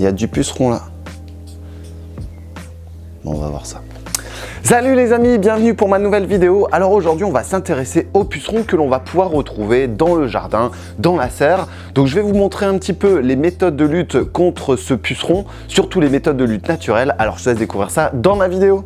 y a du puceron là. Bon, on va voir ça. Salut les amis, bienvenue pour ma nouvelle vidéo. Alors aujourd'hui on va s'intéresser aux pucerons que l'on va pouvoir retrouver dans le jardin, dans la serre. Donc je vais vous montrer un petit peu les méthodes de lutte contre ce puceron, surtout les méthodes de lutte naturelles. Alors je te laisse découvrir ça dans ma vidéo.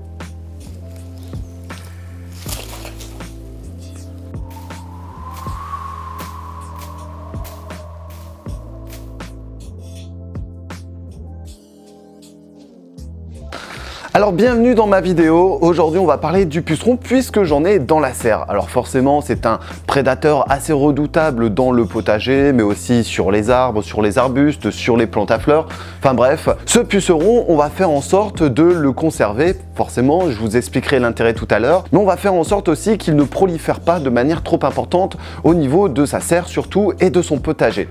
Alors bienvenue dans ma vidéo. Aujourd'hui on va parler du puceron puisque j'en ai dans la serre. Alors forcément c'est un prédateur assez redoutable dans le potager, mais aussi sur les arbres, sur les arbustes, sur les plantes à fleurs. Enfin bref, ce puceron on va faire en sorte de le conserver. Forcément je vous expliquerai l'intérêt tout à l'heure, mais on va faire en sorte aussi qu'il ne prolifère pas de manière trop importante au niveau de sa serre surtout et de son potager.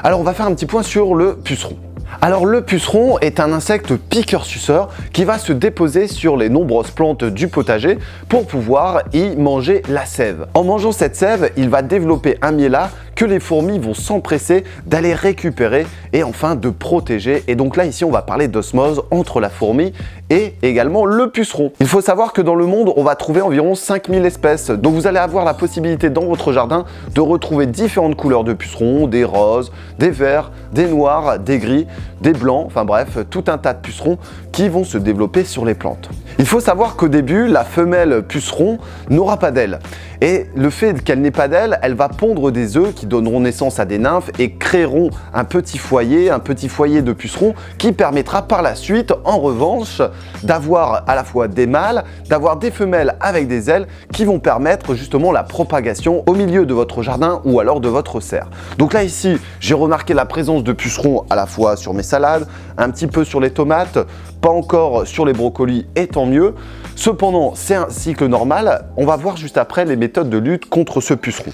Alors on va faire un petit point sur le puceron. Alors le puceron est un insecte piqueur-suceur qui va se déposer sur les nombreuses plantes du potager pour pouvoir y manger la sève. En mangeant cette sève, il va développer un miella que les fourmis vont s'empresser d'aller récupérer et enfin de protéger. Et donc là ici on va parler d'osmose entre la fourmi et également le puceron. Il faut savoir que dans le monde on va trouver environ 5000 espèces. Donc vous allez avoir la possibilité dans votre jardin de retrouver différentes couleurs de pucerons, des roses, des verts, des noirs, des gris, des blancs, enfin bref, tout un tas de pucerons qui vont se développer sur les plantes. Il faut savoir qu'au début, la femelle puceron n'aura pas d'ailes. Et le fait qu'elle n'ait pas d'ailes, elle va pondre des œufs qui donneront naissance à des nymphes et créeront un petit foyer de pucerons qui permettra par la suite, en revanche, d'avoir à la fois des mâles, d'avoir des femelles avec des ailes qui vont permettre justement la propagation au milieu de votre jardin ou alors de votre serre. Donc là ici, j'ai remarqué la présence de pucerons à la fois sur mes salades, un petit peu sur les tomates, pas encore sur les brocolis et tant mieux. Cependant, c'est un cycle normal. On va voir juste après les méthodes de lutte contre ce puceron.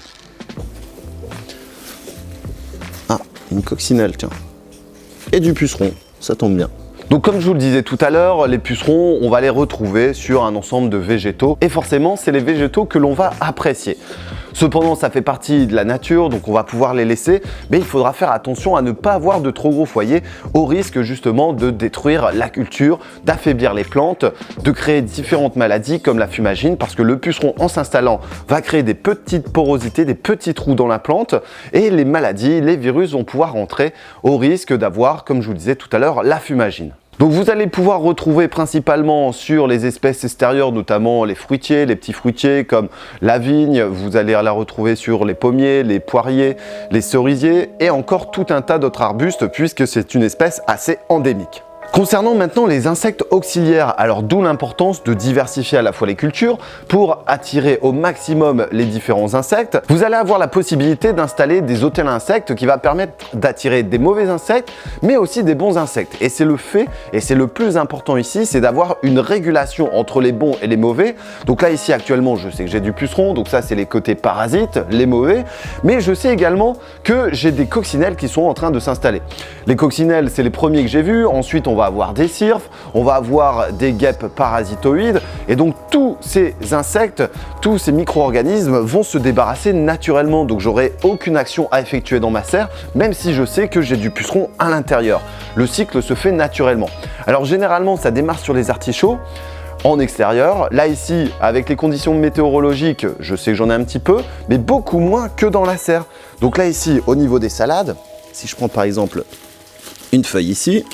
Ah, une coccinelle, tiens. Et du puceron, ça tombe bien. Donc comme je vous le disais tout à l'heure, les pucerons, on va les retrouver sur un ensemble de végétaux. Et forcément, c'est les végétaux que l'on va apprécier. Cependant, ça fait partie de la nature, donc on va pouvoir les laisser, mais il faudra faire attention à ne pas avoir de trop gros foyers, au risque justement de détruire la culture, d'affaiblir les plantes, de créer différentes maladies comme la fumagine, parce que le puceron, en s'installant, va créer des petites porosités, des petits trous dans la plante, et les maladies, les virus vont pouvoir rentrer, au risque d'avoir, comme je vous le disais tout à l'heure, la fumagine. Donc vous allez pouvoir retrouver principalement sur les espèces extérieures, notamment les fruitiers, les petits fruitiers comme la vigne, vous allez la retrouver sur les pommiers, les poiriers, les cerisiers et encore tout un tas d'autres arbustes puisque c'est une espèce assez endémique. Concernant maintenant les insectes auxiliaires, alors d'où l'importance de diversifier à la fois les cultures pour attirer au maximum les différents insectes. Vous allez avoir la possibilité d'installer des hôtels à insectes qui va permettre d'attirer des mauvais insectes mais aussi des bons insectes. Et c'est le fait, et c'est le plus important ici, c'est d'avoir une régulation entre les bons et les mauvais. Donc là ici actuellement je sais que j'ai du puceron, donc ça c'est les côtés parasites, les mauvais, mais je sais également que j'ai des coccinelles qui sont en train de s'installer. Les coccinelles c'est les premiers que j'ai vus, ensuite on va avoir des cirfes, on va avoir des guêpes parasitoïdes et donc tous ces insectes, tous ces micro-organismes vont se débarrasser naturellement, donc j'aurai aucune action à effectuer dans ma serre même si je sais que j'ai du puceron à l'intérieur. Le cycle se fait naturellement. Alors généralement ça démarre sur les artichauts en extérieur. Là ici, avec les conditions météorologiques, je sais que j'en ai un petit peu, mais beaucoup moins que dans la serre. Donc là ici, au niveau des salades, si je prends par exemple une feuille ici,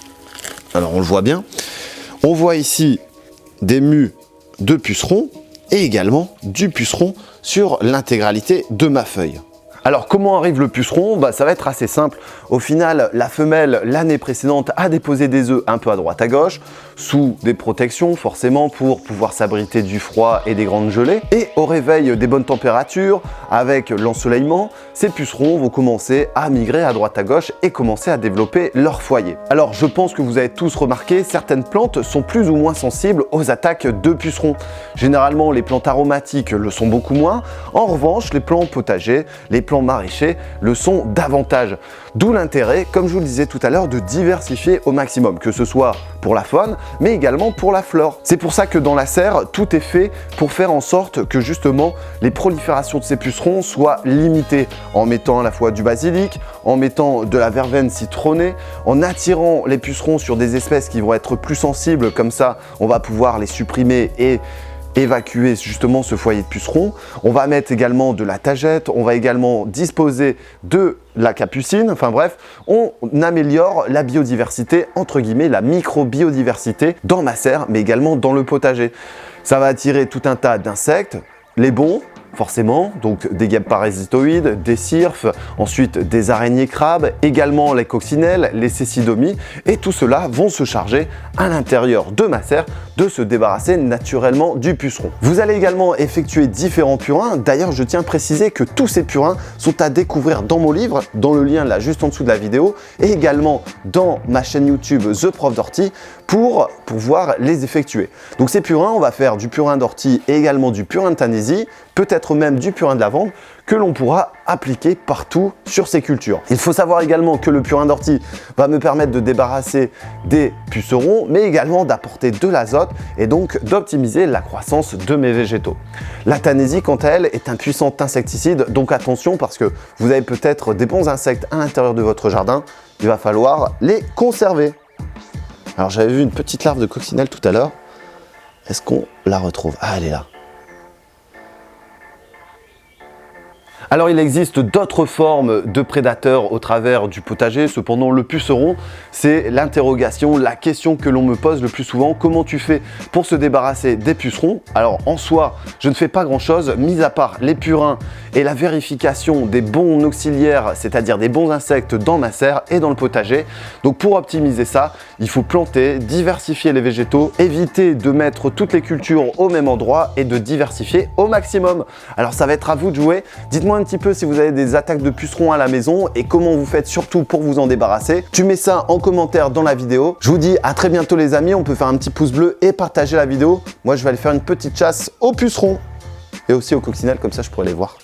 alors on le voit bien, on voit ici des mues de pucerons et également du puceron sur l'intégralité de ma feuille. Alors comment arrive le puceron? Ça va être assez simple. Au final, la femelle l'année précédente a déposé des œufs un peu à droite à gauche, sous des protections forcément pour pouvoir s'abriter du froid et des grandes gelées. Et au réveil des bonnes températures, avec l'ensoleillement, ces pucerons vont commencer à migrer à droite à gauche et commencer à développer leur foyer. Alors je pense que vous avez tous remarqué, certaines plantes sont plus ou moins sensibles aux attaques de pucerons. Généralement les plantes aromatiques le sont beaucoup moins. En revanche, les plants potagers, les plants maraîchers le sont davantage. D'où l'intérêt, comme je vous le disais tout à l'heure, de diversifier au maximum, que ce soit pour la faune, mais également pour la flore. C'est pour ça que dans la serre, tout est fait pour faire en sorte que justement les proliférations de ces pucerons soient limitées, en mettant à la fois du basilic, en mettant de la verveine citronnée, en attirant les pucerons sur des espèces qui vont être plus sensibles, comme ça on va pouvoir les supprimer et évacuer justement ce foyer de pucerons. On va mettre également de la tagette, on va également disposer de la capucine, enfin bref, on améliore la biodiversité, entre guillemets, la micro-biodiversité dans ma serre, mais également dans le potager. Ça va attirer tout un tas d'insectes, les bons, forcément, donc des guêpes parasitoïdes, des cirfes, ensuite des araignées crabes, également les coccinelles, les cécidomies, et tout cela vont se charger à l'intérieur de ma serre de se débarrasser naturellement du puceron. Vous allez également effectuer différents purins. D'ailleurs, je tiens à préciser que tous ces purins sont à découvrir dans mon livre, dans le lien là juste en dessous de la vidéo, et également dans ma chaîne YouTube The Prof d'Ortie pour pouvoir les effectuer. Donc ces purins, on va faire du purin d'ortie et également du purin de Tanésie, peut-être même du purin de lavande que l'on pourra appliquer partout sur ces cultures. Il faut savoir également que le purin d'ortie va me permettre de débarrasser des pucerons, mais également d'apporter de l'azote et donc d'optimiser la croissance de mes végétaux. La Tanésie, quant à elle, est un puissant insecticide, donc attention parce que vous avez peut-être des bons insectes à l'intérieur de votre jardin, il va falloir les conserver. Alors j'avais vu une petite larve de coccinelle tout à l'heure, est-ce qu'on la retrouve? Ah, elle est là. Alors il existe d'autres formes de prédateurs au travers du potager, cependant le puceron, c'est l'interrogation, la question que l'on me pose le plus souvent, comment tu fais pour se débarrasser des pucerons? Alors en soi, je ne fais pas grand chose, mis à part les purins et la vérification des bons auxiliaires, c'est-à-dire des bons insectes dans ma serre et dans le potager. Donc pour optimiser ça, il faut planter, diversifier les végétaux, éviter de mettre toutes les cultures au même endroit et de diversifier au maximum. Alors ça va être à vous de jouer, dites-moi un petit peu si vous avez des attaques de pucerons à la maison et comment vous faites surtout pour vous en débarrasser. Tu mets ça en commentaire dans la vidéo. Je vous dis à très bientôt les amis, on peut faire un petit pouce bleu et partager la vidéo. Moi je vais aller faire une petite chasse aux pucerons et aussi aux coccinelles, comme ça je pourrais les voir.